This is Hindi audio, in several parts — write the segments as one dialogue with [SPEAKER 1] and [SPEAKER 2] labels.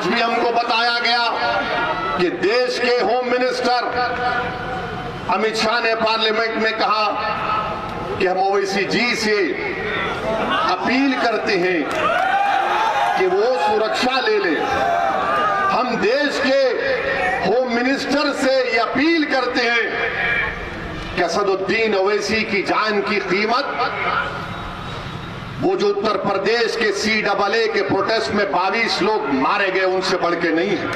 [SPEAKER 1] आज भी हमको बताया गया कि देश के होम मिनिस्टर अमित शाह ने पार्लियामेंट में कहा कि हम ओवैसी जी से अपील करते हैं कि वो सुरक्षा ले ले। हम देश के होम मिनिस्टर से ये अपील करते हैं कि असदुद्दीन ओवैसी की जान की कीमत वो जो उत्तर प्रदेश के CAA के प्रोटेस्ट में 22 लोग मारे गए उनसे बढ़ के नहीं है।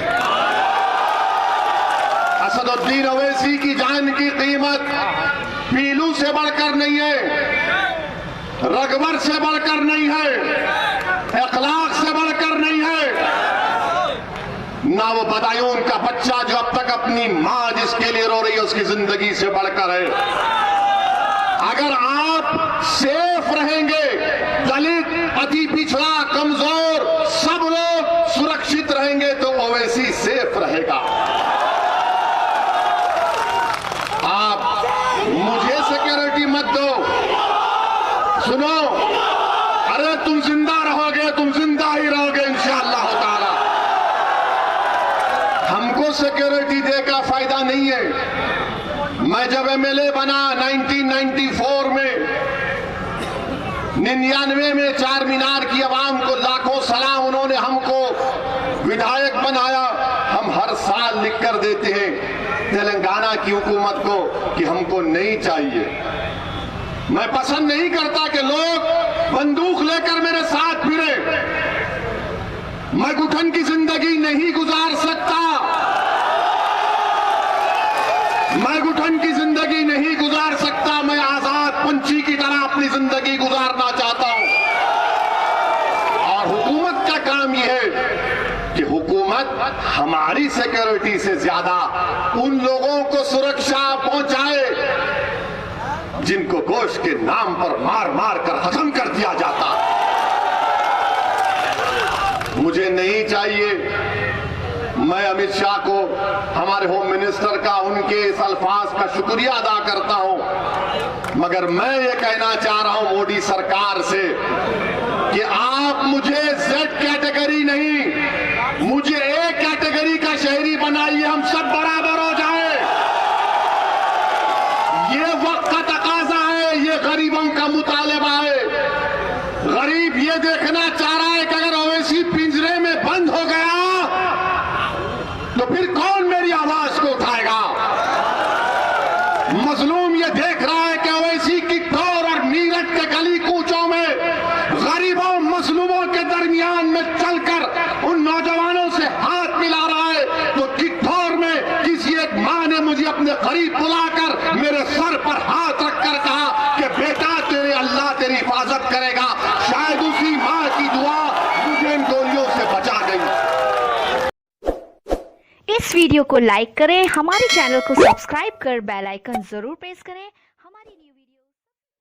[SPEAKER 1] असदुद्दीन ओवैसी की जान की कीमत पीलू से बढ़कर नहीं है, रगबर से बढ़कर नहीं है, अखलाक से बढ़कर नहीं है, ना वो बदायूं का बच्चा जो अब तक अपनी मां जिसके लिए रो रही है उसकी जिंदगी से बढ़कर है। अगर आप सेफ रहेंगे, दलित, अति पिछड़ा, कमजोर सब लोग सुरक्षित रहेंगे तो ओवैसी सेफ रहेगा। आप मुझे सिक्योरिटी मत दो। सुनो, अरे तुम जिंदा रहोगे, तुम जिंदा ही रहोगे इंशाअल्लाह ताला। हमको सिक्योरिटी देकर फायदा नहीं है। मैं जब MLA बना 1994 में 99 में चार मीनार की आवाम को लाखों सलाम, उन्होंने हमको विधायक बनाया। हम हर साल लिख कर देते हैं तेलंगाना की हुकूमत को कि हमको नहीं चाहिए। मैं पसंद नहीं करता कि लोग बंदूक लेकर मेरे साथ फिरे। मैं घुटन की जिंदगी नहीं गुजार सकता, मैं घुटन की जिंदगी नहीं गुजार सकता। मैं आजाद पंछी की तरह अपनी जिंदगी गुजारना चाहता हूं। और हुकूमत का काम यह है कि हुकूमत हमारी सिक्योरिटी से ज्यादा उन लोगों को सुरक्षा पहुंचाए जिनको गोश्त के नाम पर मार मार कर खत्म कर दिया जाता। मुझे नहीं चाहिए। मैं अमित शाह को, हमारे होम मिनिस्टर का, उनके इस अल्फाज का शुक्रिया अदा करता हूं, मगर मैं ये कहना चाह रहा हूं मोदी सरकार से कि आप मुझे Z कैटेगरी नहीं, मुझे A कैटेगरी का शहरी बनाइए, हम सब बराबर हो जाए। ये वक्त का तकाजा है, ये गरीबों का मुतालबा है। गरीब ये देखना चाह रहा है कि अगर ओवैसी पिंजरे में बंद हो गया तो फिर कौन मेरी आवाज को उठाएगा। मजलूम ये देख रहा है कि ओवैसी की ठोर और मीरठ के गली कूचों में गरीबों मजलूमों के दरमियान में चलकर उन नौजवानों से हाथ मिला रहा है, तो किठौर में किसी एक मां ने मुझे अपने करीब बुलाकर मेरे सर पर हाथ रखकर कहा कि बेटा तेरे अल्लाह तेरी हिफाजत करेगा। शायद उसी मां की दुआ मुझे इन गोलियों से बचा गई।
[SPEAKER 2] इस वीडियो को लाइक करें, हमारे चैनल को सब्सक्राइब कर बेल आइकन जरूर प्रेस करें